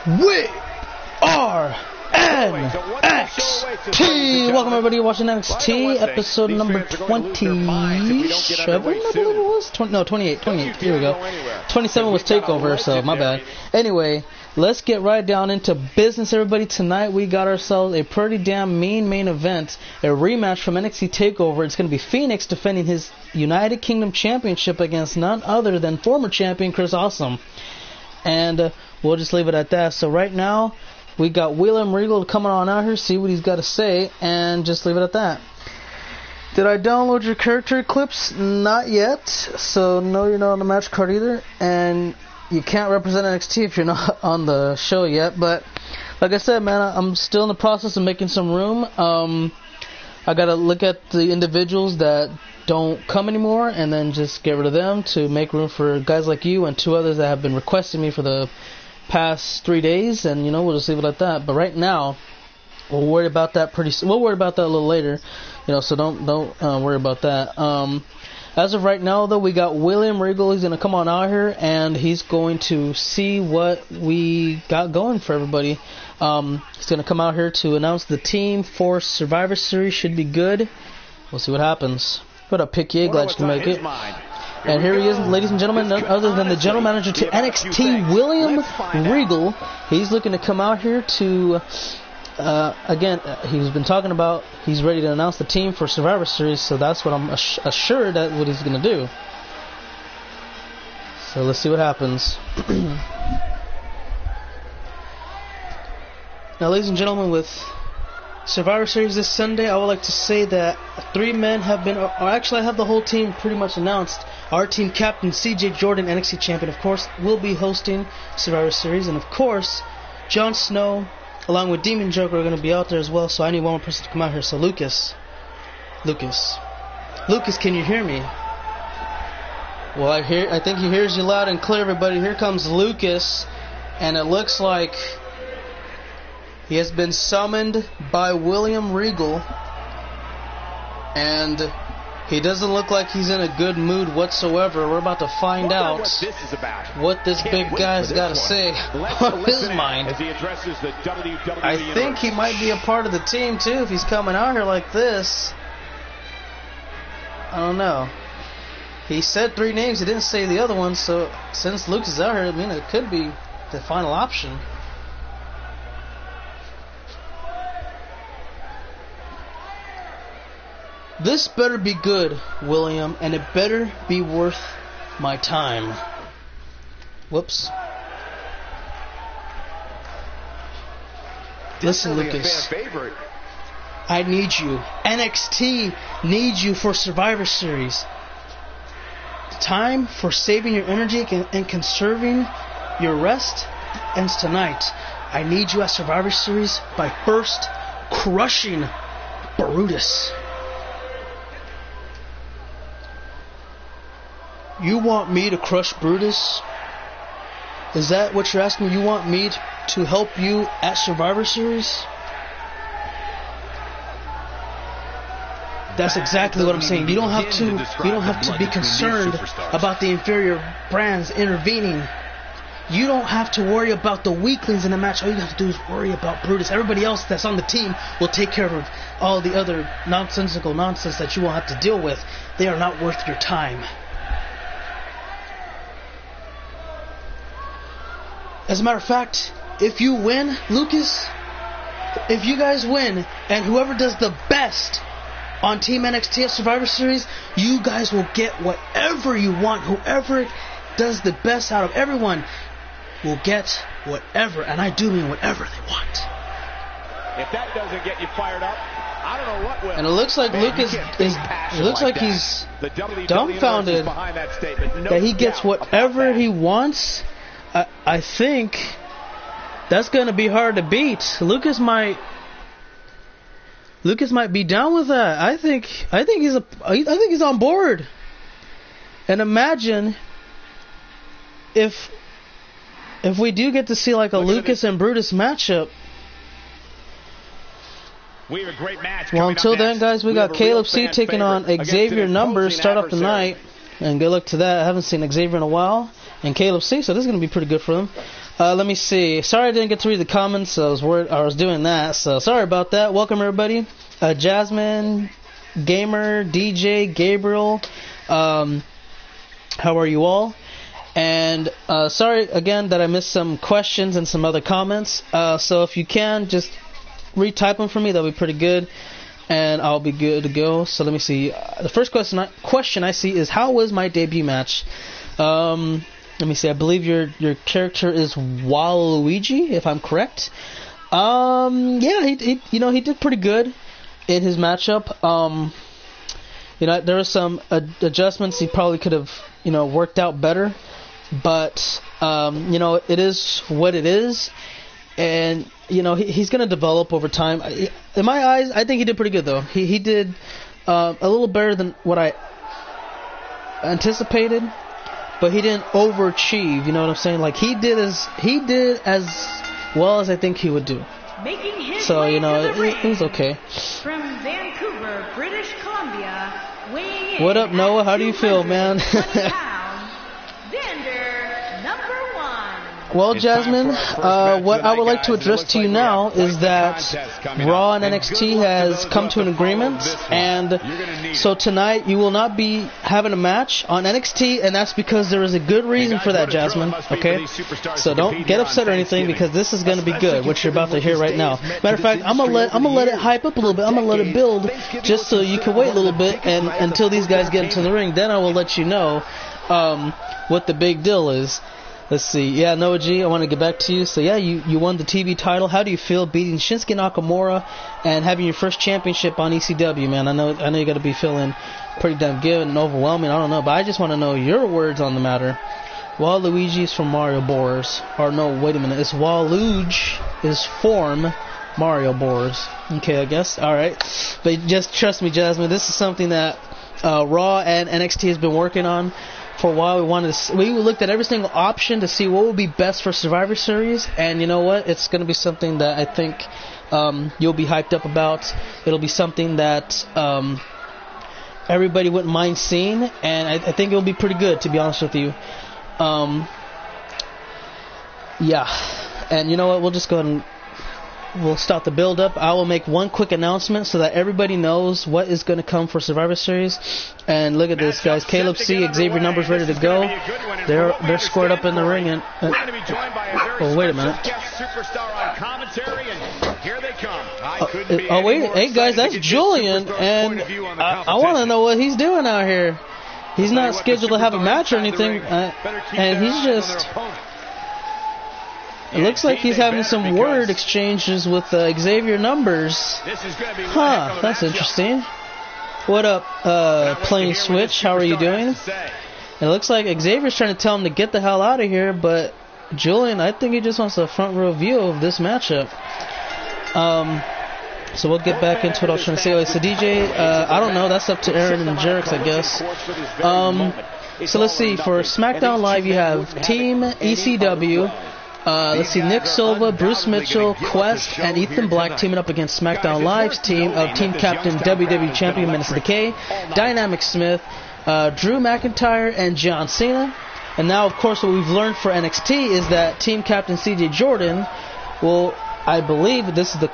We are NXT! Welcome everybody watching NXT, episode number 27, I believe it was? 28, here we go. 27 was TakeOver, so my bad. Anyway, let's get right down into business, everybody. Tonight we got ourselves a pretty damn mean main event, a rematch from NXT TakeOver. It's going to be Phoenix defending his United Kingdom Championship against none other than former champion Chris Awesome. And we'll just leave it at that. So right now, we got William Regal coming on out here, see what he's got to say, and just leave it at that. Did I download your character clips? Not yet. So no, you're not on the match card either. And you can't represent NXT if you're not on the show yet. But like I said, man, I'm still in the process of making some room. I got to look at the individuals that don't come anymore and then just get rid of them to make room for guys like you and two others that have been requesting me for the past 3 days, and we'll just leave it at that. But right now, we'll worry about that we'll worry about that a little later, so don't worry about that. As of right now, though, we got William Regal. He's going to come on out here and he's going to see what we got going for everybody. He's going to come out here to announce the team for Survivor Series. Should be good. We'll see what happens. What up, Picky? Glad you can make it. And here he is, ladies and gentlemen, none other than the general manager to NXT, William Regal. He's looking to come out here to, again, he's been talking about he's ready to announce the team for Survivor Series, so that's what I'm assured that what he's going to do. So let's see what happens. Now, ladies and gentlemen, with Survivor Series this Sunday, I would like to say that 3 men have been, or actually I have the whole team pretty much announced. Our team captain, CJ Jordan, NXT champion, of course, will be hosting Survivor Series. And of course, Jon Snow, along with Demon Joker, are going to be out there as well. So I need one more person to come out here. So Lucas, can you hear me? Well, I think he hears you loud and clear, everybody. Here comes Lucas, and it looks like he has been summoned by William Regal, and he doesn't look like he's in a good mood whatsoever. We're about to find out what this big guy's got to say on his mind. I think he might be a part of the team too if he's coming out here like this. I don't know. He said 3 names. He didn't say the other ones. So since Luke is out here, I mean, it could be the final option. This better be good, William, and it better be worth my time. Whoops. Listen, Lucas. I need you. NXT needs you for Survivor Series. The time for saving your energy and conserving your rest ends tonight. I need you at Survivor Series by first crushing Brutus. You want me to crush Brutus? Is that what you're asking? You want me to help you at Survivor Series? That's exactly what I'm saying. You don't have to be concerned about the inferior brands intervening. You don't have to worry about the weaklings in the match. All you have to do is worry about Brutus. Everybody else that's on the team will take care of all the other nonsensical nonsense that you won't have to deal with. They are not worth your time. As a matter of fact, if you win, Lucas, if you guys win, and whoever does the best on Team NXT at Survivor Series, you guys will get whatever you want. Whoever does the best out of everyone will get whatever, and I do mean whatever they want. If that doesn't get you fired up, I don't know what will. And it looks like Lucas he's dumbfounded that he gets whatever he wants. I think that's going to be hard to beat. Lucas might be down with that. I think he's on board. And imagine if we do get to see like a Lucas and Brutus matchup. We have a great match. Well, until then, guys, we got Caleb C taking on Xavier Numbers. Start off the night. And good luck to that. I haven't seen Xavier in a while. And Caleb C, so this is going to be pretty good for them. Let me see. Sorry I didn't get to read the comments. I was doing that, so sorry about that. Welcome everybody. Jasmine, Gamer, DJ, Gabriel. How are you all? And sorry again that I missed some questions and some other comments. So if you can, just retype them for me. That'll be pretty good, and I'll be good to go. So let me see. The first question I see is, how was my debut match? Let me see. I believe your character is Waluigi, if I'm correct. Yeah, he did pretty good in his matchup. There were some adjustments he probably could have worked out better. But, it is what it is. And, he's going to develop over time. In my eyes, I think he did pretty good, though. He did a little better than what I anticipated. But he didn't overachieve, you know what I'm saying? Like, he did as well as I think he would do. So, it was okay. From Vancouver, British Columbia, weighing in. What up, Noah? How do you feel, man? Well, Jasmine, what I would like to address to you now is that Raw and NXT has come to an agreement, and so tonight you will not be having a match on NXT, and that's because there is a good reason for that, Jasmine, okay? So don't get upset or anything, because this is going to be good, what you're about to hear right now. Matter of fact, I'm gonna let it hype up a little bit. I'm gonna let it build, just so you can wait a little bit, and until these guys get into the ring, then I will let you know what the big deal is. Let's see. Yeah, Noah G, I want to get back to you. So, yeah, you won the TV title. How do you feel beating Shinsuke Nakamura and having your first championship on ECW, man? I know you got to be feeling pretty damn good and overwhelming. I don't know, but I just want to know your words on the matter. Waluigi is from Mario Bros. Or no, wait a minute. It's Waluigi is from Mario Bros. Okay, I guess. All right. But just trust me, Jasmine. This is something that Raw and NXT has been working on for a while. We looked at every single option to see what would be best for Survivor Series, and you know what? It's going to be something that I think you'll be hyped up about. It'll be something that everybody wouldn't mind seeing, and I think it'll be pretty good, to be honest with you. Yeah, and you know what? We'll just go ahead and we'll start the build-up. I will make one quick announcement so that everybody knows what is going to come for Survivor Series. And look at this, guys. Caleb C, Xavier Numbers ready to go. They're squared up in the ring. And oh, wait a minute. Oh, wait. Hey, guys, that's Julian. And I want to know what he's doing out here. He's not scheduled to have a match or anything. And he's just... It looks like he's having some word exchanges with Xavier Numbers. Huh, that's interesting. What up, Plain Switch? How are you doing? It looks like Xavier's trying to tell him to get the hell out of here, but Julian, I think he just wants a front row view of this matchup. So we'll get back into what I was trying to say. So DJ, I don't know, that's up to Aaron and Jerix, I guess. So let's see, for SmackDown Live you have Team ECW. Let's see, Nick Silva, Bruce Mitchell, Quest, and Ethan Black teaming up against SmackDown Live's team of Team Captain WWE Champion Menace of Decay, Dynamic Smith, Drew McIntyre, and John Cena. And now, of course, what we've learned for NXT is that Team Captain CJ Jordan will, I believe, this is the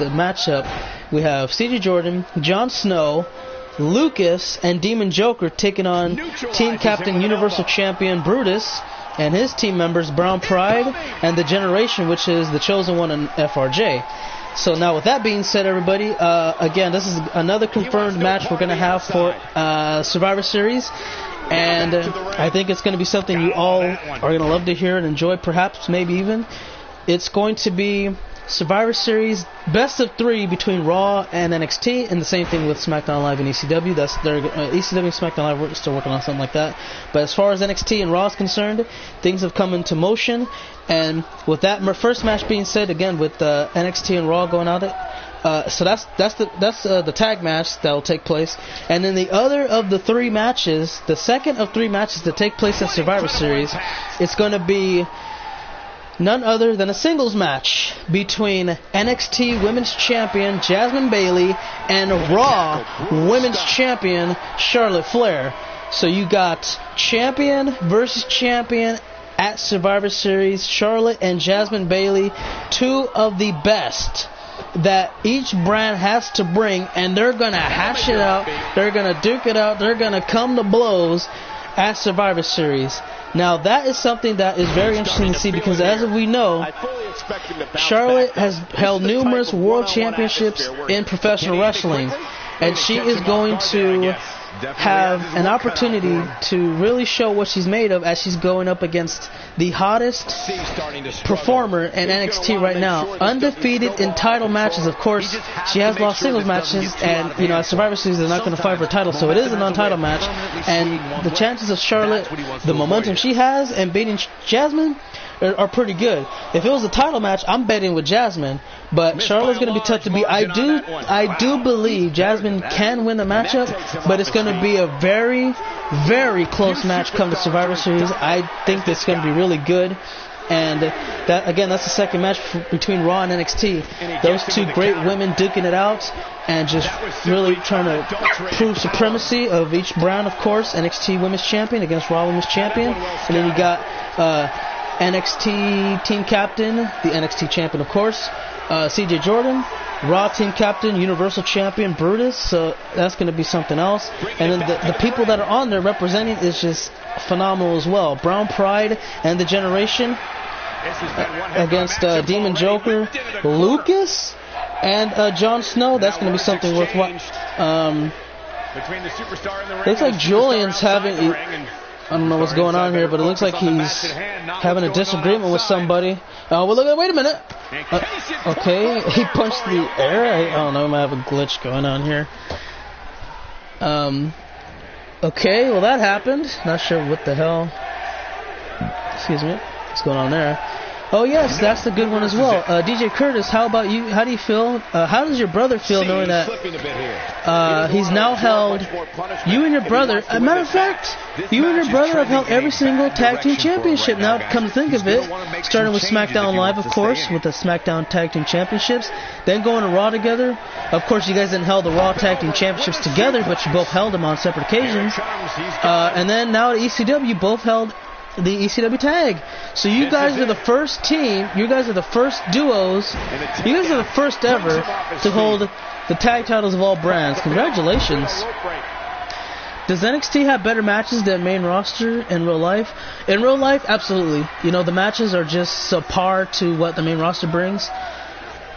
matchup. We have CJ Jordan, Jon Snow, Lucas, and Demon Joker taking on Team Captain Universal Champion Brutus and his team members Brown Pride and The Generation, which is the Chosen One and FRJ. So now with that being said, everybody, again, this is another confirmed match we're going to have for Survivor Series. And I think it's going to be something you all are going to love to hear and enjoy, perhaps, maybe even. It's going to be Survivor Series best of 3 between Raw and NXT, and the same thing with SmackDown Live and ECW. ECW and SmackDown Live, we're still working on something like that. But as far as NXT and Raw is concerned, things have come into motion. And with that first match being said, again with NXT and Raw going at it, so that's the tag match that will take place. And then the other of the 3 matches, the second of 3 matches that take place in Survivor Series, it's going to be none other than a singles match between NXT Women's Champion Jasmine Bailey and Raw Women's Champion Charlotte Flair. So you got champion versus champion at Survivor Series. Charlotte and Jasmine Bayley, two of the best that each brand has to bring, and they're going to hash it out. They're going to duke it out. They're going to come to blows at Survivor Series. Now, that is something that is very interesting to see because, as we know, Charlotte has held numerous world championships in professional wrestling, and she is going to have an opportunity to really show what she's made of as she's going up against the hottest performer in NXT right now. Undefeated in title matches. Of course, she has lost singles matches, and you know, at Survivor Series they're not going to fight for a title, so it is a non-title match. And the chances of Charlotte, the momentum she has, and beating Jasmine are pretty good. If it was a title match, I'm betting with Jasmine, but Charlotte's going to be tough to beat. I do believe Jasmine can win the matchup, but it's going to be a very, very close match come to Survivor Series. I think that's going to be really good. And that, again, that's the second match between Raw and NXT. Those two great women duking it out and just really trying to prove supremacy of each brand, of course. NXT Women's Champion against Raw Women's Champion. And then you got NXT Team Captain, the NXT Champion, of course, CJ Jordan. Raw Team Captain, Universal Champion, Brutus. So that's going to be something else. And then the people that are on there representing is just phenomenal as well. Brown Pride and the Generation against Demon Joker, Lucas, and Jon Snow. That's going to be something worth watching. Looks like Julian's having... I don't know what's going on here, but it looks like he's having a disagreement with somebody. Oh, well, look, wait a minute. Okay, he punched the air. I don't know, I might have a glitch going on here. Okay, well, that happened. Not sure what the hell. Excuse me. What's going on there? Oh, yes, that's the good one as well. DJ Curtis, how about you? How do you feel? How does your brother feel knowing that he's now held... You and your brother... As a matter of fact, you and your brother have held every single tag team championship. Now, come to think of it, starting with SmackDown Live, of course, with the SmackDown Tag Team Championships, then going to Raw together. Of course, you guys didn't held the Raw Tag Team Championships together, but you both held them on separate occasions. And then now at ECW, you both held the ECW tag. So you guys are the first team, you guys are the first duos, you guys are the first ever to hold the tag titles of all brands. Congratulations. Does NXT have better matches than main roster in real life? In real life, absolutely. You know, the matches are just subpar to what the main roster brings.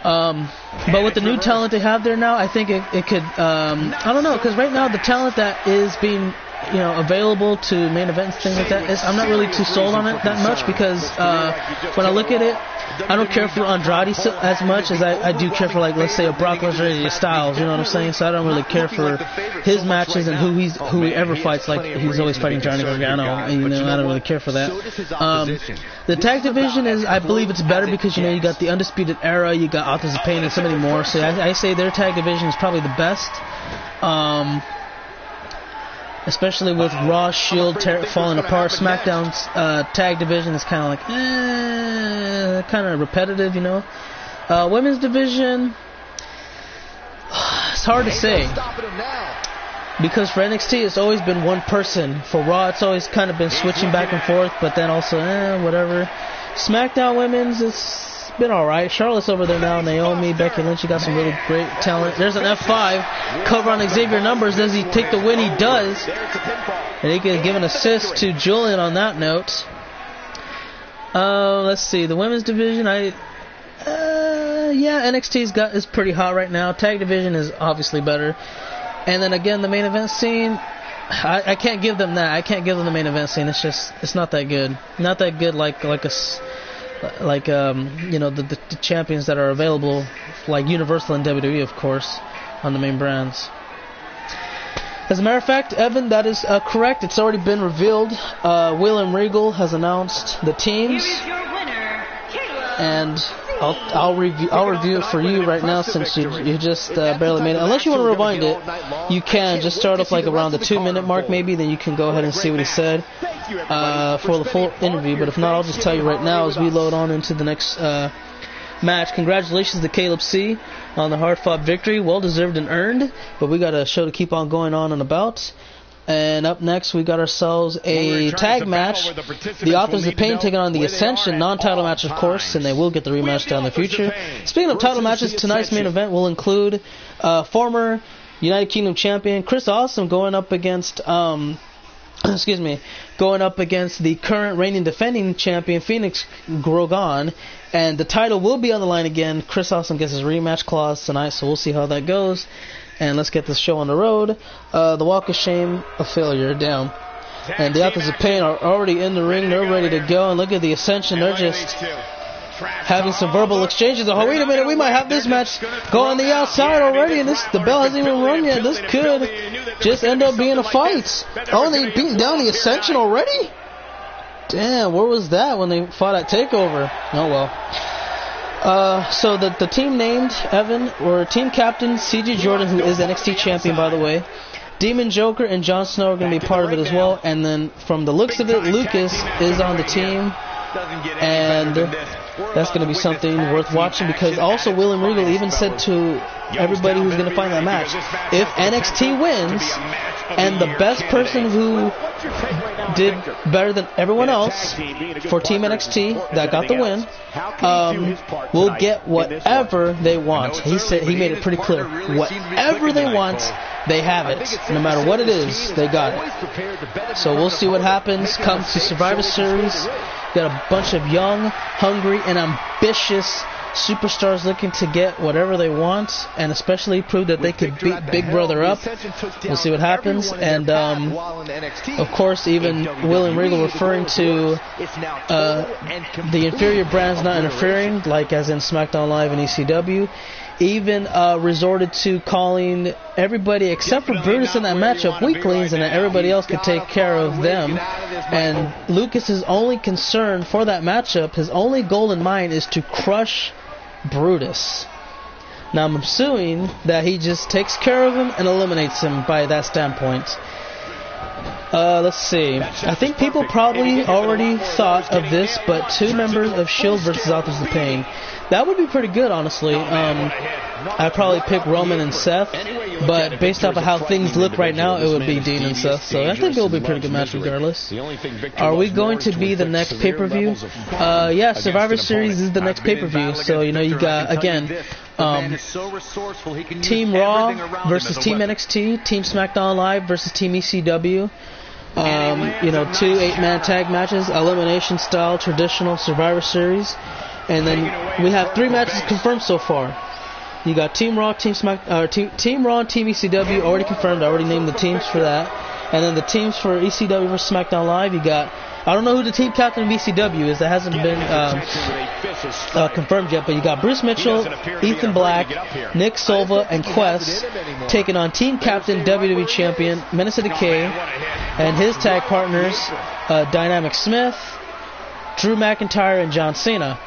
But with the new talent they have there now, I think it could, I don't know, because right now the talent that is being, you know, available to main events, things like that, I'm not really too sold on it that much because when I look at it, I don't care for Andrade as much as I do care for, like, let's say a Brock Lesnar or Styles, you know what I'm saying? So I don't really care for his matches and who he ever fights, like he's always fighting Johnny Gargano, and, you know, I don't really care for that. The tag division is, I believe it's better because, you know, you got the Undisputed Era, you got Authors of Pain and so many more, so I say their tag division is probably the best. Especially with Raw, Shield falling apart. SmackDown's tag division is kind of like, kind of repetitive, you know. Women's division, it's hard to say. Because for NXT, it's always been one person. For Raw, it's always kind of been switching back and forth, but then also, whatever. SmackDown Women's, it's been alright. Charlotte's over there now. Naomi, Becky Lynch, you got some really great talent. There's an F5 cover on Xavier Numbers. Does he take the win? He does. And he can give an assist to Julian on that note. Let's see. The women's division, NXT is pretty hot right now. Tag division is obviously better. And then again, the main event scene, I can't give them that. I can't give them the main event scene. It's not that good. Not that good like you know, the champions that are available, like Universal and WWE, of course, on the main brands. As a matter of fact, Evan, that is correct. It's already been revealed. William Regal has announced the teams, and I'll review it for you right now since you just barely made it. Unless you want to rewind it, you can just start up like around the 2-minute mark maybe. Then you can go ahead and see what he said for the full interview. But if not, I'll just tell you right now as we load on into the next match. Congratulations to Caleb C on the hard-fought victory. Well deserved and earned. But we got a show to keep on going on and about. And up next, we got ourselves a tag match. The Authors of Pain taking on the Ascension, non-title match, of course, and they will get the rematch down the future. Speaking of title matches, tonight's main event will include former United Kingdom champion Chris Awesome going up against going up against the current reigning defending champion Phoenix Grogan, and the title will be on the line again. Chris Awesome gets his rematch clause tonight, so we'll see how that goes. And let's get this show on the road. The Walk of Shame, a failure, down. And the Authors of Pain are already in the ring. They're ready to go. And look at the Ascension. They're just having some verbal exchanges. Oh, wait a minute. We might have this match go on the outside already. And the bell hasn't even rung yet. This could just end up being a fight. Oh, and they beating down the Ascension already? Damn, where was that when they fought at TakeOver? Oh, well. So the team named, Evan, or team captain CJ Jordan, who is NXT champion, by the way. Demon Joker and Jon Snow are going to be part of it as well. And then from the looks of it, Lucas is on the team. And that's going to be something worth watching, because also William Regal even said to everybody who's going to find that match, if NXT wins and the best person who did better than everyone else for Team NXT that got the win will get whatever they want. He said, he made it pretty clear, whatever they want, they have it. No matter what it is, they got it. So we'll see what happens come to Survivor Series. Got a bunch of young, hungry, and ambitious superstars looking to get whatever they want, and especially prove that they could beat Big Brother up. We'll see what happens. And of course, even William Regal referring to the inferior brands not interfering, like as in SmackDown Live and ECW. Even resorted to calling everybody except for Brutus in that matchup weaklings, and that everybody else could take care of them. And Lucas's only concern for that matchup, his only goal in mind, is to crush Brutus. Now I'm assuming that he just takes care of him and eliminates him by that standpoint. Let's see. I think people probably already thought of this, but 2 members of S.H.I.E.L.D. versus Authors of Pain. That would be pretty good, honestly. I'd probably pick Roman and Seth, but based off of how things look right now, it would be Dean and Seth. So I think it will be a pretty good match regardless. Are we going to be the next pay-per-view? Yeah, Survivor Series is the next pay-per-view. So, you know, you got, again, Team Raw versus Team NXT, Team SmackDown Live versus Team ECW. You know, 2 8-man tag matches, elimination style, traditional Survivor Series. And then we have 3 matches confirmed so far. You got Team Raw, Team Raw, and Team ECW already confirmed. I already named the teams for that. And then the teams for ECW versus SmackDown Live, you got, I don't know who the team captain of ECW is. That hasn't been confirmed yet. But you got Bruce Mitchell, Ethan Black, Nick Silva, and Quest taking on team captain WWE champion Menace of Decay and his tag partners Dynamic Smith, Drew McIntyre, and John Cena.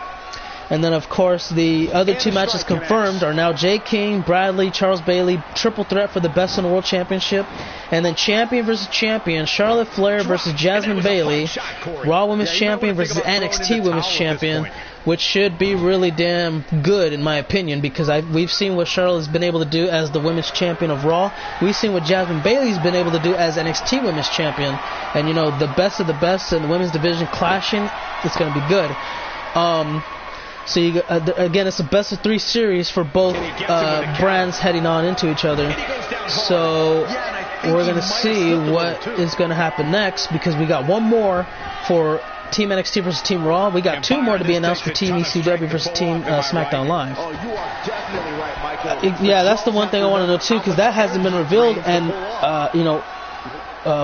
And then, of course, the other 2 matches confirmed are now Jay King, Bradley, Charles Bailey, triple threat for the Best in the World Championship. And then champion versus champion, Charlotte Flair versus Jasmine Bailey, Raw Women's Champion versus NXT Women's Champion, which should be really damn good, in my opinion, because we've seen what Charlotte has been able to do as the Women's Champion of Raw. We've seen what Jasmine Bailey's been able to do as NXT Women's Champion. And, you know, the best of the best in the women's division clashing, it's going to be good. So you, again, it's a best of 3 series for both brands heading on into each other. So we're going to see what is going to happen next, because we got 1 more for Team NXT versus Team Raw. We got 2 more to be announced for Team ECW versus Team SmackDown Live. Yeah, that's the one thing I want to know too, because that hasn't been revealed, and you know,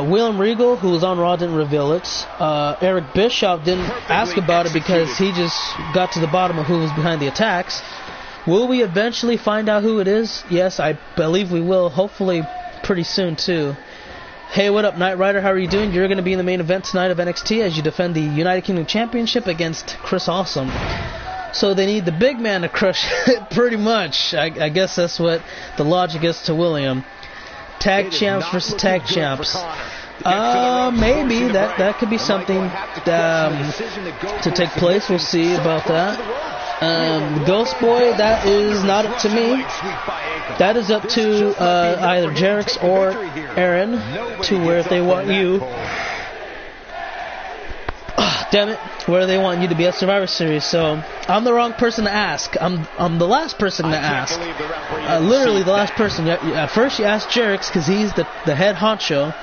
William Regal, who was on Raw, didn't reveal it. Eric Bischoff didn't ask about it because he just got to the bottom of who was behind the attacks. Will we eventually find out who it is? Yes, I believe we will. Hopefully pretty soon too. Hey, what up, Knight Rider? How are you doing? You're going to be in the main event tonight of NXT as you defend the United Kingdom Championship against Chris Awesome. So they need the big man to crush it, pretty much. I guess that's what the logic is to William. Tag champs versus tag champs. Maybe that could be something to take place. We'll see about that. Ghost Boy, that is not up to me. That is up to either Jerix or Aaron to where if they want you. Damn it, where they want you to be at Survivor Series. So I'm the wrong person to ask. I'm the last person to ask. Literally the last person. At first you ask Jerix because he's the head honcho.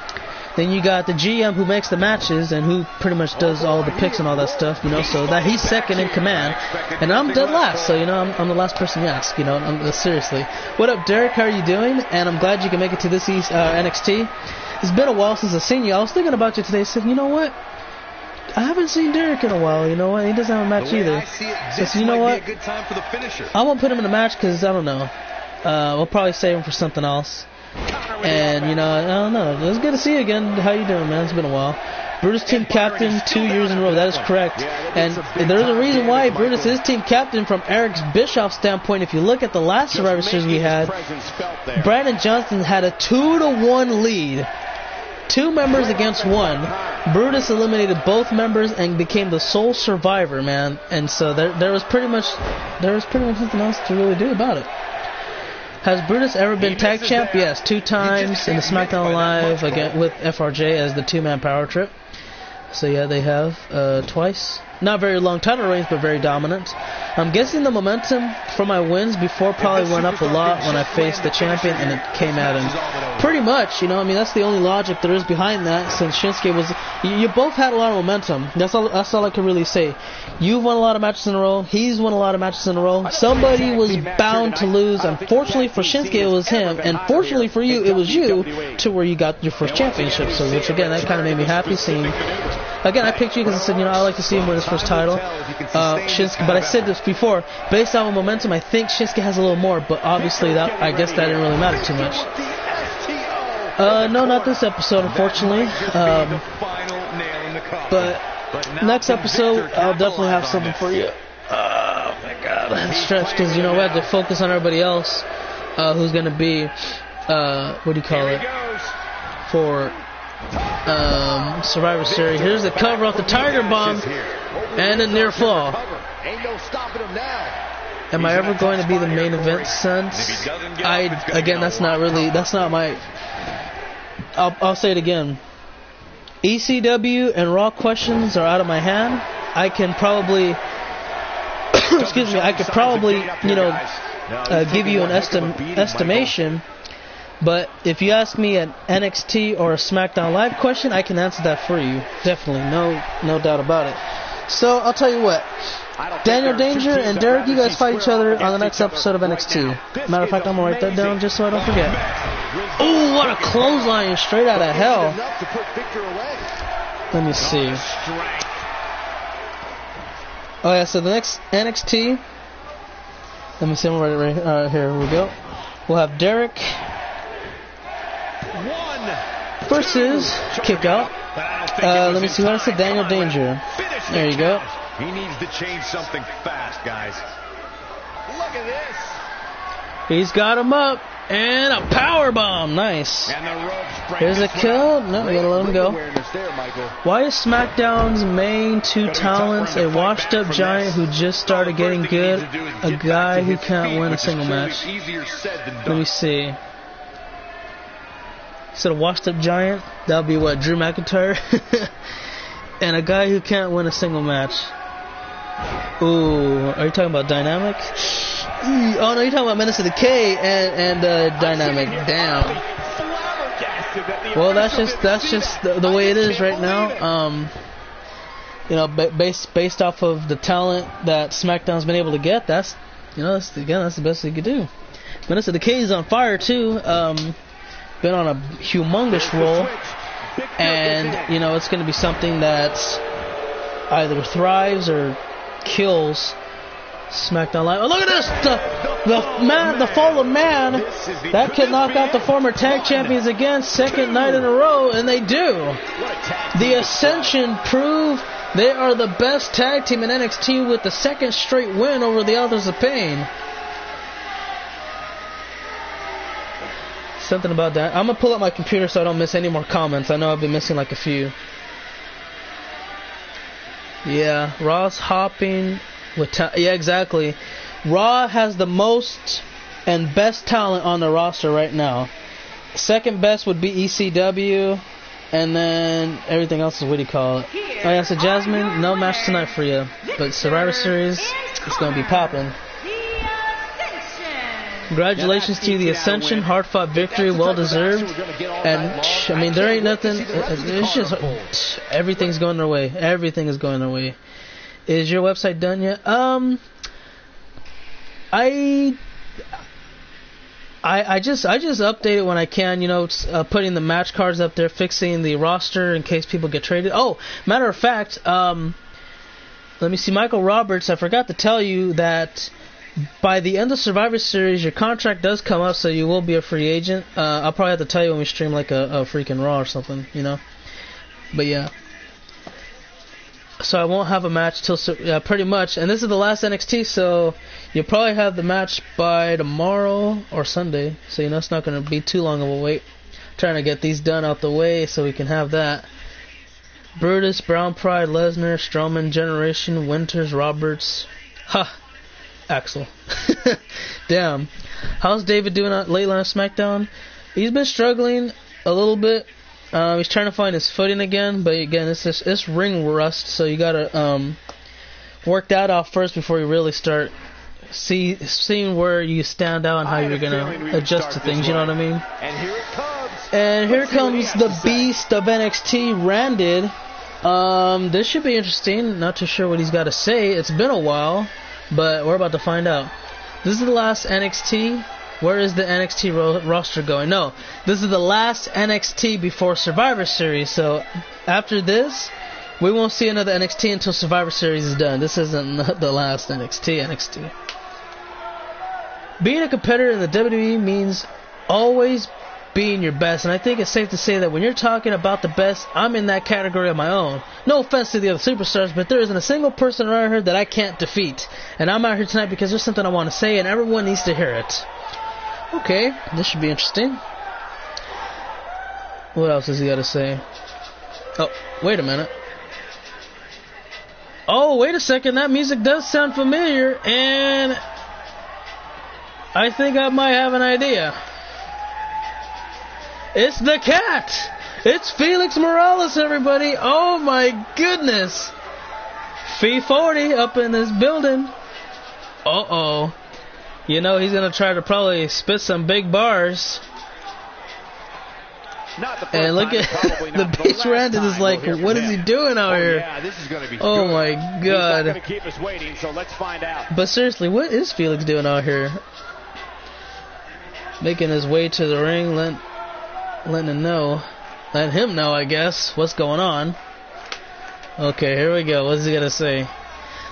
Then you got the GM who makes the matches and who pretty much does all the picks and all that stuff, you know, so that he's second in command. And I'm dead last, so, you know, I'm the last person you ask, you know, seriously. What up, Derek? How are you doing? And I'm glad you can make it to this NXT. It's been a while since I've seen you. I was thinking about you today. I said, you know what? I haven't seen Derek in a while, you know what? He doesn't have a match either. So, you know what? I won't put him in a match because, I don't know. We'll probably save him for something else. And, you know, I don't know. It's good to see you again. How you doing, man? It's been a while. Brutus team captain 2 years in a row. That is correct. And there's a reason why Brutus is team captain from Eric Bischoff's standpoint. If you look at the last Survivor Series we had, Brandon Johnson had a 2-1 lead. 2 members against 1. Brutus eliminated both members and became the sole survivor, man. And so there was pretty much nothing else to really do about it. Has Brutus ever been tag champ? Yes, 2 times in the SmackDown Live again with FRJ as the 2-man power trip. So yeah, they have twice. Not very long title reigns, but very dominant. I'm guessing the momentum for my wins before probably went up a lot when I faced the champion and it came at him. Pretty much, you know, I mean, that's the only logic there is behind that, since Shinsuke was... You both had a lot of momentum. That's all I can really say. You've won a lot of matches in a row. He's won a lot of matches in a row. Somebody was bound to lose. Unfortunately for Shinsuke, it was him. And fortunately for you, it was you to where you got your first championship. So, which, again, that kind of made me happy seeing... Again, I picked you because I said, you know, I like to see him win his first title. Shinsuke, but I said this before. Based on momentum, I think Shinsuke has a little more. But obviously, I guess that didn't really matter too much. No, not this episode, unfortunately. But next episode, I'll definitely have something for you. Oh my God, I'm stretched because, you know, we have to focus on everybody else who's going to be, what do you call it, for Survivor Series. Here's the cover off the Tiger Bomb and a near fall. Am I ever going to be the main event sense? Again, that's not my... I'll say it again. ECW and Raw questions are out of my hand. I can probably... excuse me, I could probably, you know, give you an estimation. But if you ask me an NXT or a SmackDown Live question, I can answer that for you. Definitely, no doubt about it. So, I'll tell you what. Daniel Danger and Derek, you guys fight each other on the next episode of NXT. Matter of fact, I'm going to write that down just so I don't forget. Ooh, what a clothesline straight out of hell. Let me see. Oh, yeah, so the next NXT. Let me see, I'm going to write it right here. Here we go. We'll have Derek versus Kick Out. Let me see what I said. Daniel Danger. There you go. He needs to change something fast, guys. Look at this. He's got him up. And a power bomb. Nice. Here's a kill. No, we gotta let him go. Why is SmackDown's main 2 talents a washed-up giant who just started getting good, a guy who can't win a single match? Let me see. You said a washed-up giant? That would be what, Drew McIntyre? And a guy who can't win a single match. Ooh, are you talking about Dynamic? Oh no, you're talking about Menace to the K and Dynamic. Damn. Well, that's just the way it is right now. You know, based off of the talent that SmackDown's been able to get, that's the best they could do. Menace to the K is on fire too. Been on a humongous roll, and you know it's going to be something that either thrives or kills SmackDown Live. Oh, look at this! The fallen man that could knock out the former tag champions again, second night in a row, and they do. The Ascension prove they are the best tag team in NXT with the second straight win over the Authors of Pain. Something about that. I'm gonna pull up my computer so I don't miss any more comments. I know I've been missing like a few. Yeah, Ross hopping Yeah, exactly. Raw has the most and best talent on the roster right now. Second best would be ECW, and then everything else is what do you call it? Oh yeah, so Jasmine, no match tonight for you, but Survivor Series, it's going to be popping. Congratulations to the Ascension, hard-fought victory, well-deserved, and I mean there ain't nothing. It's just everything's going their way. Everything is going their way. Is your website done yet? I just update it when I can, you know, putting the match cards up there, fixing the roster in case people get traded. Oh, matter of fact, let me see, Michael Roberts, I forgot to tell you that by the end of Survivor Series, your contract does come up, so you will be a free agent. I'll probably have to tell you when we stream like a freaking Raw or something, you know. But yeah. So I won't have a match till pretty much, and this is the last NXT, so you'll probably have the match by tomorrow or Sunday. So you know it's not going to be too long of a wait. Trying to get these done out the way so we can have that. Brutus, Brown Pride, Lesnar, Strowman, Generation, Winters, Roberts, Axel. Damn. How's David doing lately on SmackDown? He's been struggling a little bit. He's trying to find his footing again, but again, it's ring rust, so you gotta work that out first before you really start seeing where you stand out and how you're gonna adjust to things. You know what I mean? And here comes the beast of NXT, Randed. This should be interesting. Not too sure what he's got to say. It's been a while, but we're about to find out. This is the last NXT. Where is the NXT roster going? No, this is the last NXT before Survivor Series. So after this, we won't see another NXT until Survivor Series is done. This isn't the last NXT. Being a competitor in the WWE means always being your best. And I think it's safe to say that when you're talking about the best, I'm in that category of my own. No offense to the other superstars, but there isn't a single person around here that I can't defeat. And I'm out here tonight because there's something I want to say, and everyone needs to hear it. Okay, this should be interesting. What else has he got to say? Oh, wait a minute. Oh, wait a second. That music does sound familiar, and I think I might have an idea. It's the cat! It's Felix Morales, everybody! Oh my goodness! Fee 40 up in this building. Uh-oh. You know, he's going to try to probably spit some big bars. And look at the base Randed is like, what is he doing out here? Yeah, this is going to be oh good. My God. He's not going to keep us waiting, so let's find out. But seriously, what is Felix doing out here? Making his way to the ring, letting him know, I guess, what's going on. Okay, here we go. What's he going to say?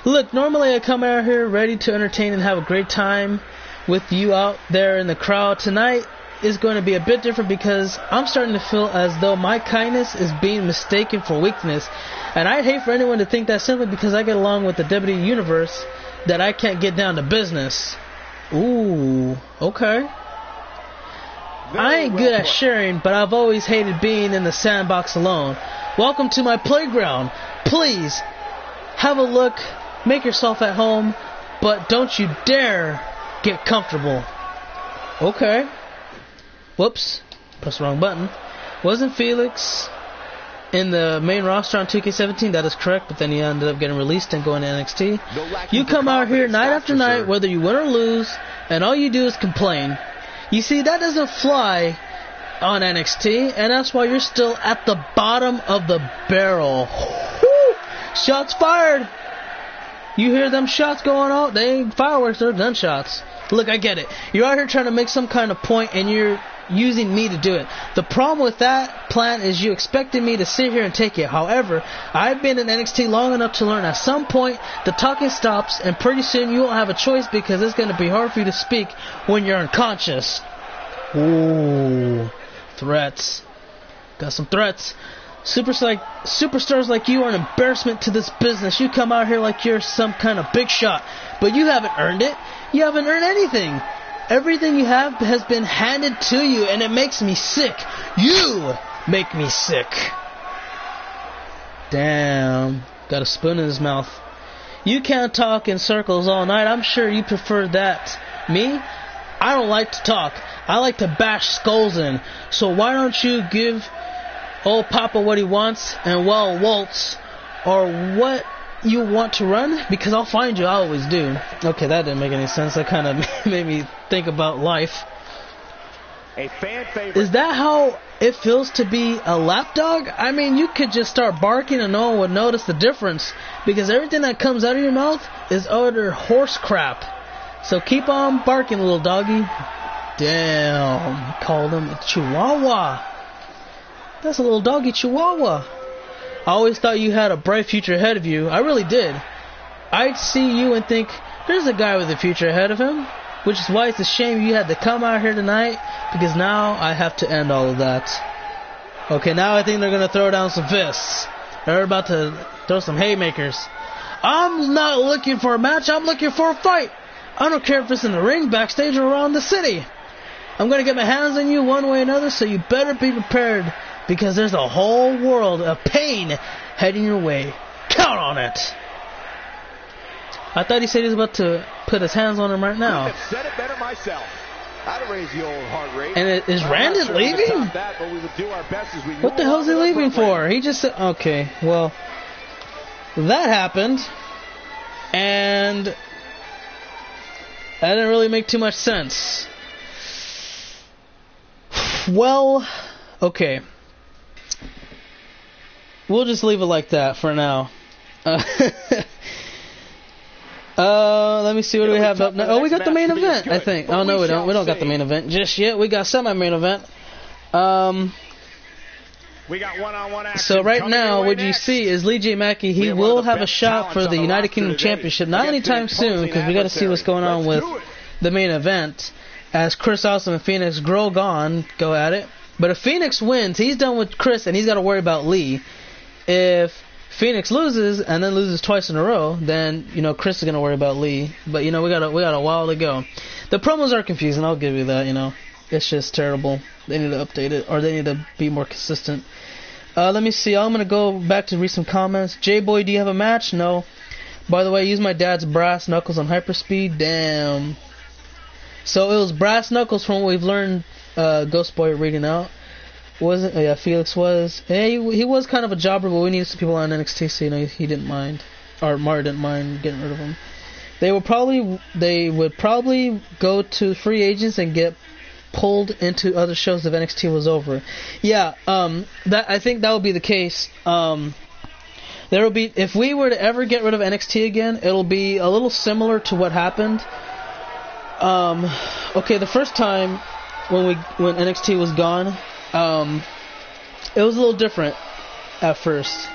Look, normally I come out here ready to entertain and have a great time with you out there in the crowd. Tonight is going to be a bit different because I'm starting to feel as though my kindness is being mistaken for weakness. And I'd hate for anyone to think that simply because I get along with the WWE Universe that I can't get down to business. Ooh, okay. I ain't good at sharing, but I've always hated being in the sandbox alone. Welcome to my playground. Please, have a look. Make yourself at home, but don't you dare get comfortable. Okay. Whoops. Press the wrong button. Wasn't Felix in the main roster on 2K17? That is correct, but then he ended up getting released and going to NXT. You come out here night after night, whether you win or lose, and all you do is complain. You see, that doesn't fly on NXT, and that's why you're still at the bottom of the barrel. Woo! Shots fired! You hear them shots going out? They ain't fireworks, they're gunshots. Look, I get it. You're out here trying to make some kind of point, and you're using me to do it. The problem with that plan is you expected me to sit here and take it. However, I've been in NXT long enough to learn at some point the talking stops, and pretty soon you won't have a choice because it's going to be hard for you to speak when you're unconscious. Ooh, threats. Got some threats. Superstars like you are an embarrassment to this business. You come out here like you're some kind of big shot, but you haven't earned it. You haven't earned anything. Everything you have has been handed to you, and it makes me sick. You make me sick. Damn. Got a spoon in his mouth. You can't talk in circles all night. I'm sure you prefer that. Me? I don't like to talk. I like to bash skulls in. So why don't you give old Papa what he wants and waltz or what you want to run? Because I'll find you. I always do. Okay, that didn't make any sense. That kind of made me think about life. A fan favorite. Is that how it feels to be a lapdog? I mean, you could just start barking and no one would notice the difference because everything that comes out of your mouth is utter horse crap. So keep on barking, little doggy. Damn, called him a chihuahua. That's a little doggy chihuahua. I always thought you had a bright future ahead of you. I really did. I'd see you and think, there's a guy with a future ahead of him. Which is why it's a shame you had to come out here tonight, because now I have to end all of that. Okay, now I think they're going to throw down some fists. They're about to throw some haymakers. I'm not looking for a match, I'm looking for a fight. I don't care if it's in the ring, backstage, or around the city. I'm going to get my hands on you one way or another, so you better be prepared, because there's a whole world of pain heading your way. Count on it. I thought he said he was about to put his hands on him right now. I said it better myself. I'd raise the old heart rate. And is Randall leaving? What the hell is he leaving for? He just said, okay, well, that happened. And that didn't really make too much sense. Well, okay. We'll just leave it like that for now. Let me see what do we have up now. Oh, we got the main event, I think. Oh, no, we don't. We don't got the main event just yet. We got semi-main event. We got one-on-one action. So right now, what you see is Lee J. Mackey. He will have a shot for the United Kingdom Championship. Not anytime soon, because we got to see what's going on with the main event. As Chris Awesome and Phoenix go at it. But if Phoenix wins, he's done with Chris, and he's got to worry about Lee. If Phoenix loses and then loses twice in a row, then Chris is gonna worry about Lee. But we got a while to go. The promos are confusing. I'll give you that. It's just terrible. They need to update it, or they need to be more consistent. Let me see. I'm gonna go back to recent comments. J-Boy, do you have a match? No. By the way, I used my dad's brass knuckles on hyperspeed. Damn. So it was brass knuckles from what we've learned. Ghost Boy reading out. Wasn't? Yeah, Felix was. Yeah, he was kind of a jobber, but we needed some people on NXT, so he didn't mind, or Mario didn't mind getting rid of him. They would probably go to free agents and get pulled into other shows if NXT was over. Yeah, I think that would be the case. There will be, if we were to ever get rid of NXT again, it'll be a little similar to what happened. Okay, the first time when NXT was gone. It was a little different at first.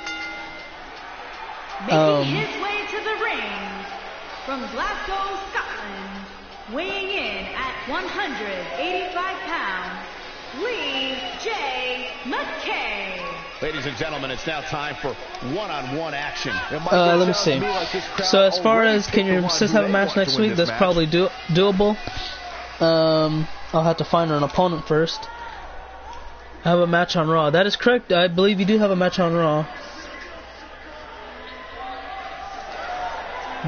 Making his way to the ring from Glasgow, Scotland, weighing in at 185 pounds, Lee J. McKay. Ladies and gentlemen, it's now time for one-on-one action. Let me see. So as far as can your sis have a match next week, that's probably doable. I'll have to find her an opponent first. I have a match on Raw. That is correct. I believe you do have a match on Raw.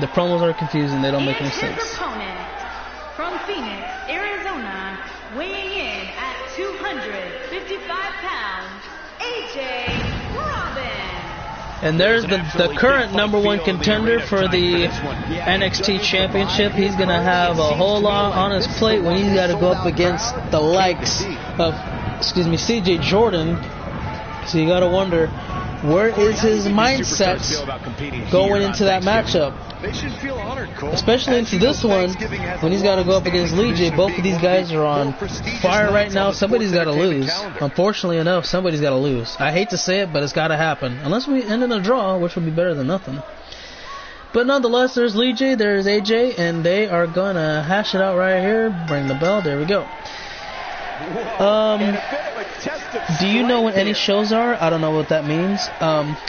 The promos are confusing. They don't make any sense. His opponent from Phoenix, Arizona, weighing in at 255 pounds, AJ Robbins. And there's the current #1 contender for the NXT Championship. He's going to have a whole lot on his plate when he's got to go up against the likes of CJ Jordan. So you gotta wonder, where is his mindset going into that matchup? Especially into this one, when he's got to go up against Lee J. Both of these guys are on fire right now. Somebody's got to lose. Unfortunately enough, somebody's got to lose. I hate to say it, but it's got to happen. Unless we end in a draw, which would be better than nothing. But nonetheless, there's Lee J, there's AJ, and they are gonna hash it out right here. Bring the bell. There we go. Do you know when any shows are? I don't know what that means.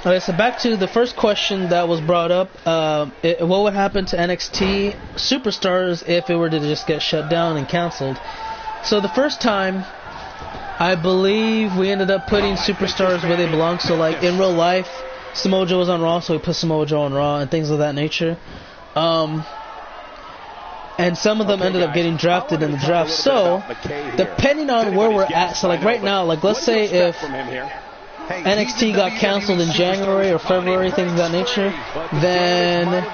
Okay, so back to the first question that was brought up. What would happen to NXT Superstars if it were to just get shut down and canceled? So the first time, I believe we ended up putting Superstars where they belong. So like in real life, Samoa Joe was on Raw, so we put Samoa Joe on Raw and things of that nature. And some of them ended up getting drafted in the draft. So, depending on where we're at, so like right now, like let's say if NXT got canceled in January or February, things of that nature, then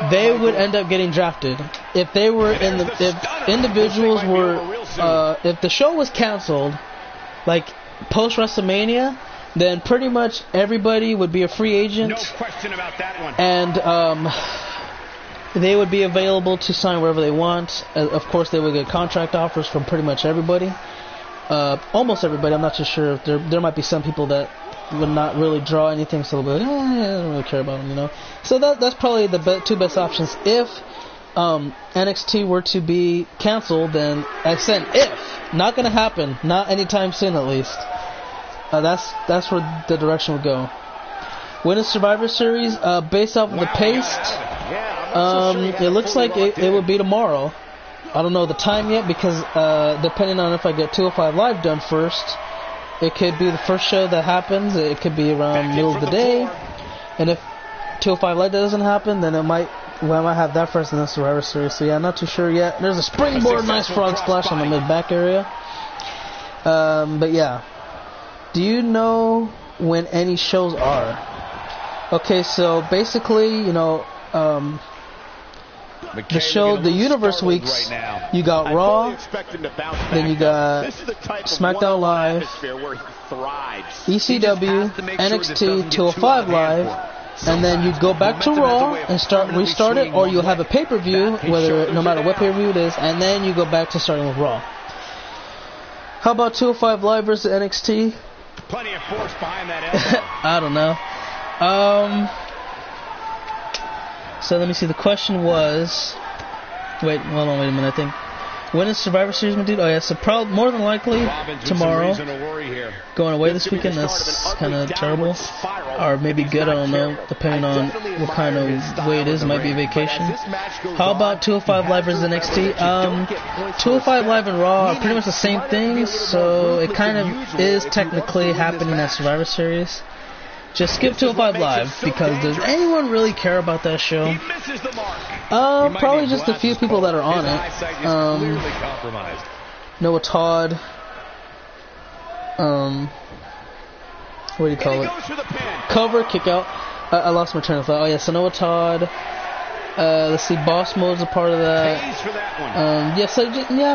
they would end up getting drafted. If they were in the, if individuals were, if the show was canceled, like post WrestleMania, then pretty much everybody would be a free agent. No question about that one. And they would be available to sign wherever they want. Of course, they would get contract offers from pretty much everybody. Almost everybody. I'm not too sure. If there might be some people that would not really draw anything, so they'll be like, I don't really care about them, you know. So that's probably the two best options. If NXT were to be canceled, then I said if. Not going to happen. Not anytime soon, at least. That's where the direction would go. Women's Survivor Series, based off of the pace, it looks like it would be tomorrow. I don't know the time yet because depending on if I get 205 Live done first, it could be the first show that happens. It could be around middle of the day, and if 205 Live doesn't happen, then I might have that first in the Survivor Series. So yeah, I'm not too sure yet. There's a springboard, nice frog splash on the mid back area. But yeah, do you know when any shows are? Okay, so basically, you know, the Universe weeks, you got Raw, then you got SmackDown Live, ECW, NXT, 205 Live, and then you go back to Raw and restart it, or you'll have a pay-per-view, no matter what pay-per-view it is, and then you go back to starting with Raw. How about 205 Live versus NXT? Plenty of force behind that elbow. I don't know. So let me see. The question was, wait a minute. I think when is Survivor Series, my dude? Oh yeah, so more than likely tomorrow. Going away this weekend. That's kind of terrible, or maybe good. I don't know, depending on what kind of way it is. It might be a vacation. How about 205 Live versus NXT? 205 Live and Raw are pretty much the same thing, so it kind of is technically happening at Survivor Series. Just skip 205 Live, because does anyone really care about that show? Probably just a few people that are on it. Noah Todd. What do you call it? Cover, kick out. I lost my train of thought. Oh yeah, so Noah Todd. Let's see, Boss Mode's a part of that.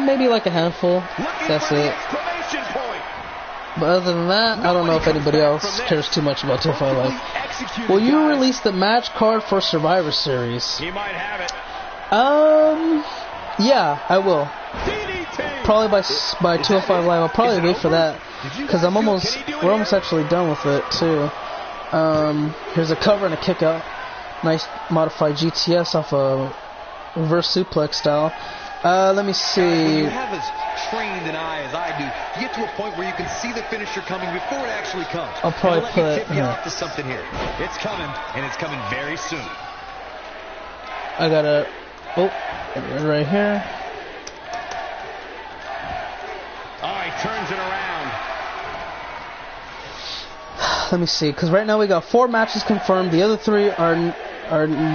Maybe like a handful. That's it. But other than that, I don't know if anybody else cares too much about 205 Live. Will you release the match card for Survivor Series? He might have it. Yeah, I will. Probably by 205 Live. I'll probably wait for that because we're almost actually done with it too. Here's a cover and a kick out. Nice modified GTS off a reverse suplex style. Let me see. When you have as trained an eye as I do, you get to a point where you can see the finisher coming before it actually comes. I'll probably tip you off to something here. It's coming, and it's coming very soon. I gotta. Right here. Oh, he turns it around. Let me see, because right now we got 4 matches confirmed. The other 3 are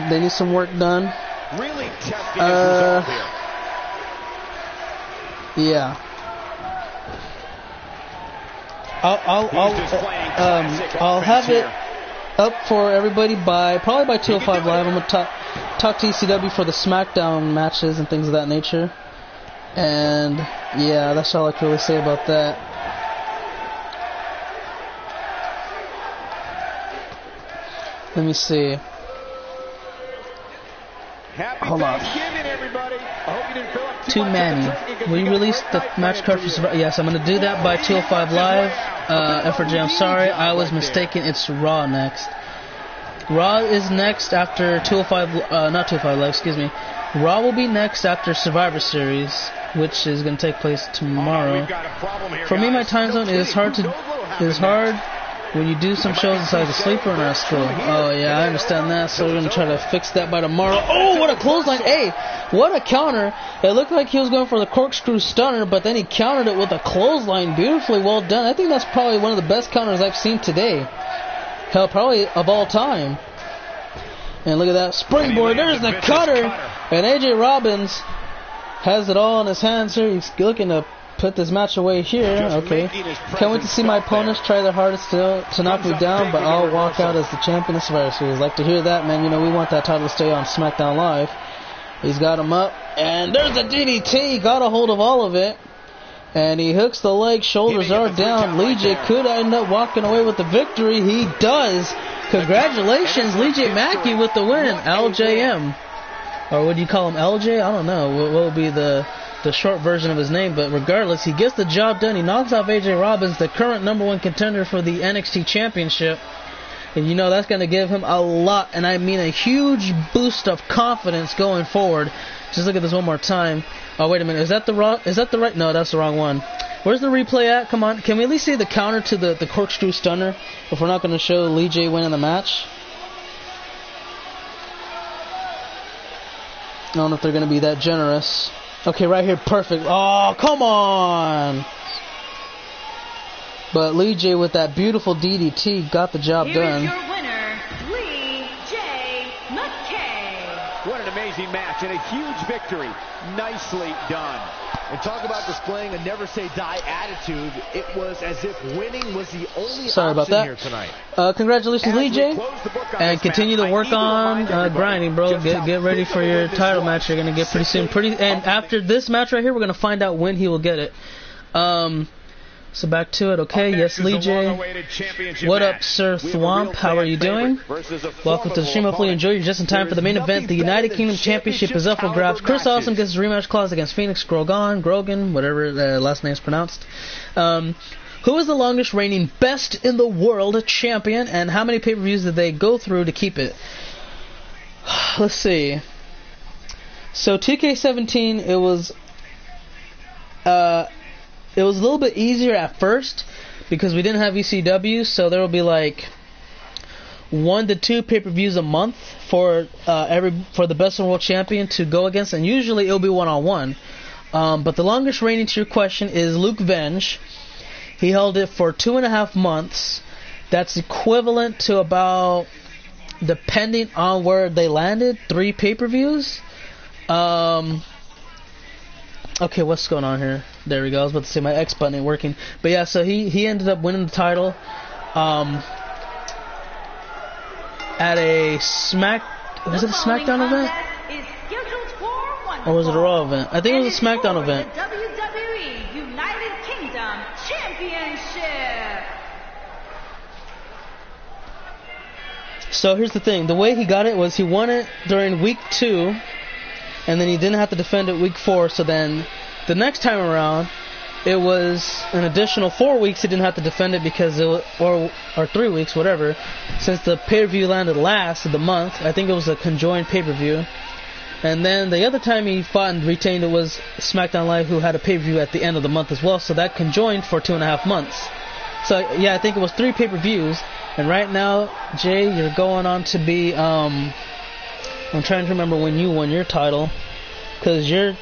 they need some work done. Really testing his resolve here. Yeah. I'll have it up for everybody probably by 205 Live. I'm gonna talk to ECW for the SmackDown matches and things of that nature. And yeah, that's all I can really say about that. Let me see. Hold on. Everybody. I hope you didn't fill up too Manny. We released the match card for Survivor. Yes, I'm going to do that by 205 Live. FRJ, I'm sorry. I was mistaken. It's Raw next. Raw is next after 205, not 205 Live, excuse me. Raw will be next after Survivor Series, which is going to take place tomorrow. For me, my time zone is hard when you do some shows inside the sleeper and at school. Oh yeah, I understand that, so we're going to try to fix that by tomorrow. Oh, what a clothesline. Hey, what a counter. It looked like he was going for the corkscrew stunner, but then he countered it with a clothesline. Beautifully well done. I think that's probably one of the best counters I've seen today. Hell, probably of all time. And look at that springboard. There's the cutter. And AJ Robbins has it all in his hands here. He's looking to put this match away here. Okay. Can't wait to see my opponents try their hardest to knock me down, but I'll walk out as the champion of Survivor Series. Like to hear that, man. You know, we want that title to stay on SmackDown Live. He's got him up. And there's a DDT. Got a hold of all of it. And he hooks the leg. Shoulders are down. Lee J could end up walking away with the victory. He does. Congratulations, Lee J Mackey with the win. LJM. Or what do you call him? LJ? I don't know. What would be the short version of his name? But regardless, he gets the job done. He knocks off AJ Robbins, the current #1 contender for the NXT Championship. And you know that's going to give him a lot, and I mean a huge boost of confidence going forward. Just look at this one more time. Oh, wait a minute. Is that the right? No, that's the wrong one. Where's the replay at? Come on. Can we at least see the counter to the corkscrew stunner if we're not going to show Lee J winning the match? I don't know if they're going to be that generous. Okay, right here. Perfect. Oh, come on. But Lee J with that beautiful DDT got the job done. Here is your winner, Lee J McKay. What an amazing match and a huge victory. Nicely done. And talk about displaying a never say die attitude. It was as if winning was the only option here tonight. Congratulations, Lee J. And continue to work on grinding, bro. Get ready for your title match you're going to get pretty soon. And after this match right here, we're going to find out when he will get it. So back to it, okay? Yes, Lee J. What up, Sir Thwomp? How are you doing? Welcome to the stream. Hopefully you enjoy. You're just in time for the main event. The United Kingdom Championship is up for grabs. Chris Awesome gets his rematch clause against Phoenix Grogan, whatever the last name's pronounced. Who is the longest reigning best in the world champion, and how many pay-per-views did they go through to keep it? Let's see. So 2K17, it was a little bit easier at first because we didn't have ECW, so there will be like 1 to 2 pay-per-views a month for the best in the world champion to go against, and usually it'll be one-on-one. But the longest reigning, to your question, is Luke Venge. He held it for 2.5 months. That's equivalent to about, depending on where they landed, 3 pay-per-views. Okay, what's going on here? There we go. I was about to say my X button ain't working. But yeah, so he ended up winning the title at a was it a SmackDown event? Or was it a Raw event? I think it was a SmackDown event. WWE United Kingdom Championship. So here's the thing. The way he got it was he won it during week 2, and then he didn't have to defend it week 4, so then the next time around, it was an additional 4 weeks he didn't have to defend it because or 3 weeks, whatever, since the pay-per-view landed last of the month. I think it was a conjoined pay-per-view. And then the other time he fought and retained it was SmackDown Live, who had a pay-per-view at the end of the month as well, so that conjoined for 2.5 months. So yeah, I think it was 3 pay-per-views, and right now, Jay, you're going on to be, I'm trying to remember when you won your title, because your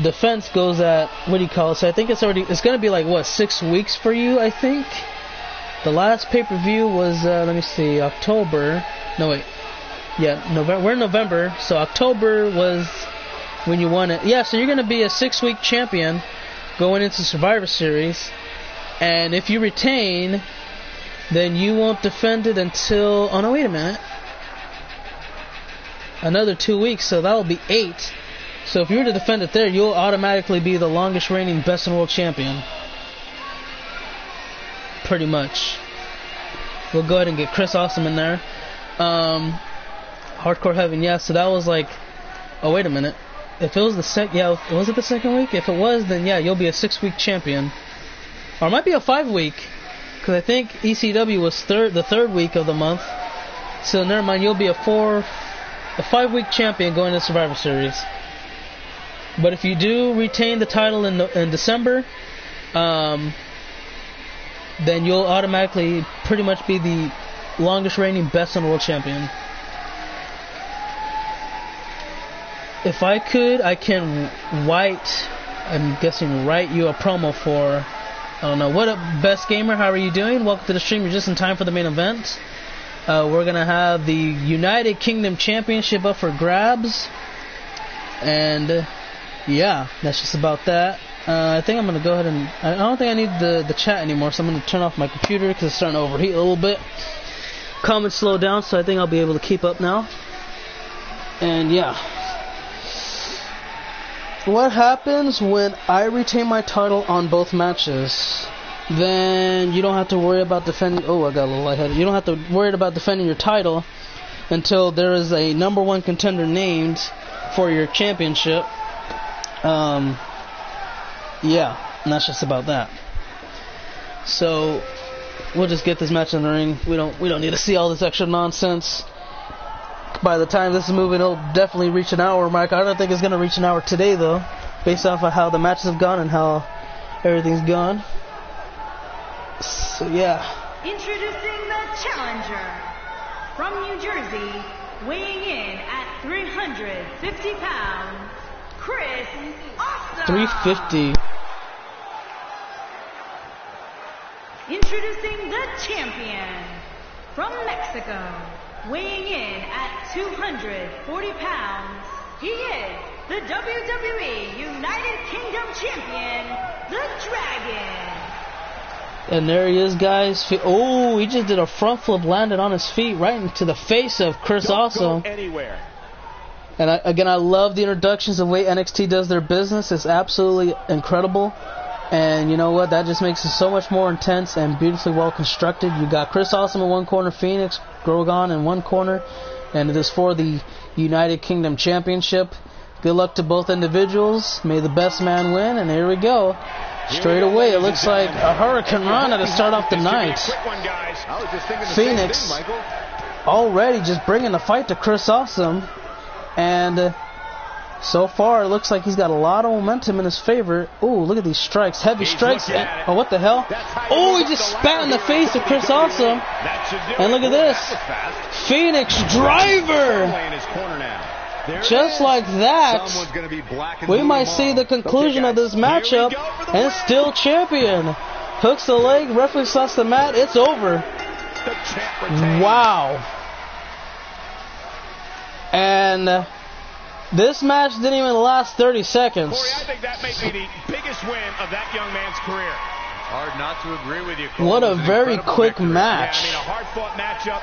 defense goes at, what do you call it? So I think it's going to be like, what, 6 weeks for you, I think? The last pay-per-view was, let me see, October. No, wait. Yeah, November. We're in November, so October was when you won it. Yeah, so you're going to be a 6-week champion going into Survivor Series. And if you retain, then you won't defend it until, oh no, wait a minute. Another 2 weeks, so that'll be 8. So if you were to defend it there, you'll automatically be the longest reigning best in the world champion. Pretty much. We'll go ahead and get Chris Awesome in there. Hardcore Heaven, yeah, so that was like, oh wait a minute. If it was was it the second week? If it was, then yeah, you'll be a 6-week champion. Or it might be a 5-week, because I think ECW was the third week of the month. So never mind, you'll be a 5-week champion going to Survivor Series. But if you do retain the title in December, then you'll automatically pretty much be the longest reigning best in the world champion. If I could, I can write you a promo for, I don't know, what up, Best Gamer, how are you doing? Welcome to the stream, you're just in time for the main event. We're going to have the United Kingdom Championship up for grabs. And, yeah, that's just about that. I think I'm going to go ahead and... I don't think I need the chat anymore, so I'm going to turn off my computer because it's starting to overheat a little bit. Comments slow down, so I think I'll be able to keep up now. And, yeah. What happens when I retain my title on both matches? Then you don't have to worry about defending... Oh, I got a little lightheaded. You don't have to worry about defending your title until there is a number one contender named for your championship. Yeah, and that's just about that. So we'll just get this match in the ring. We don't need to see all this extra nonsense. By the time this is moving, it'll definitely reach an hour mark. I don't think it's going to reach an hour today, though, based off of how the matches have gone and how everything's gone. So, yeah. Introducing the challenger from New Jersey, weighing in at 350 pounds, Chris Austin. 350. Introducing the champion from Mexico, weighing in at 240 pounds, he is the WWE United Kingdom Champion, the Dragon. And there he is, guys. Oh, he just did a front flip, landed on his feet right into the face of Chris Awesome. And I love the introductions, the way NXT does their business. It's absolutely incredible. And you know what? That just makes it so much more intense and beautifully well constructed. You got Chris Awesome in one corner, Phoenix, Grogan in one corner, and it is for the United Kingdom Championship. Good luck to both individuals. May the best man win. And here we go. Straight away, it looks like a Hurricane Rana to start off the night. Phoenix already just bringing the fight to Chris Awesome. And so far, it looks like he's got a lot of momentum in his favor. Oh, look at these strikes. Heavy strikes. Oh, what the hell? Oh, he just spat in the face of Chris Awesome. And look at this. Phoenix driver. Just like that, we might see the conclusion of this matchup, and still champion. Hooks the leg, referee slots the mat, it's over. Wow. And this match didn't even last 30 seconds. Corey, I think that may be the biggest win of that young man's career. Hard not to agree with you, Cole. What a very quick match. Yeah, I mean, a hard-fought matchup.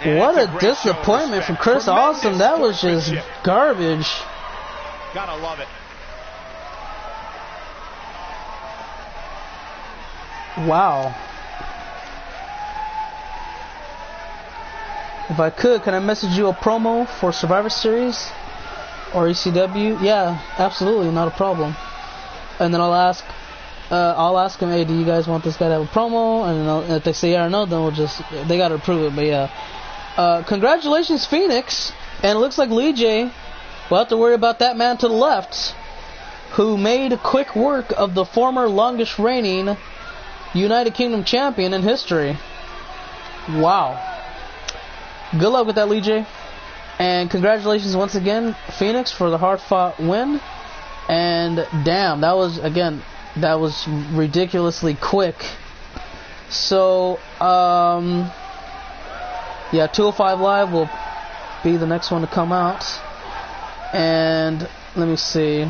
What a disappointment from Chris Awesome. That was just garbage. Gotta love it. Wow. If I could, can I message you a promo for Survivor Series or ECW? Yeah, absolutely, not a problem. And then I'll ask them, hey, do you guys want this guy to have a promo? And if they say yeah or no, then they gotta approve it. But yeah. Congratulations, Phoenix. And it looks like Lee J, we'll have to worry about that man to the left, who made quick work of the former longest reigning United Kingdom champion in history. Wow. Good luck with that, Lee J. And congratulations once again, Phoenix, for the hard-fought win. And damn, that was ridiculously quick. So, yeah, 205 Live will be the next one to come out. And let me see.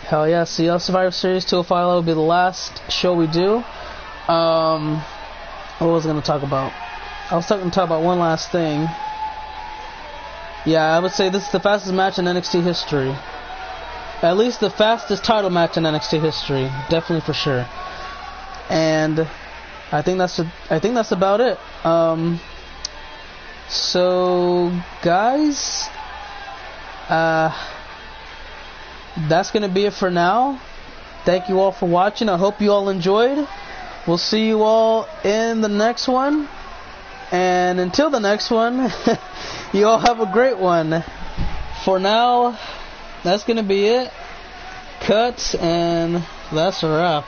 Hell yeah, CL Survivor Series 205 Live will be the last show we do. What was I going to talk about? I was going to talk about one last thing. Yeah, I would say this is the fastest match in NXT history. At least the fastest title match in NXT history. Definitely for sure. And I think that's about it. So guys, that's gonna be it for now. Thank you all for watching. I hope you all enjoyed. We'll see you all in the next one. And until the next one, you all have a great one. For now, that's gonna be it. Cut, and that's a wrap.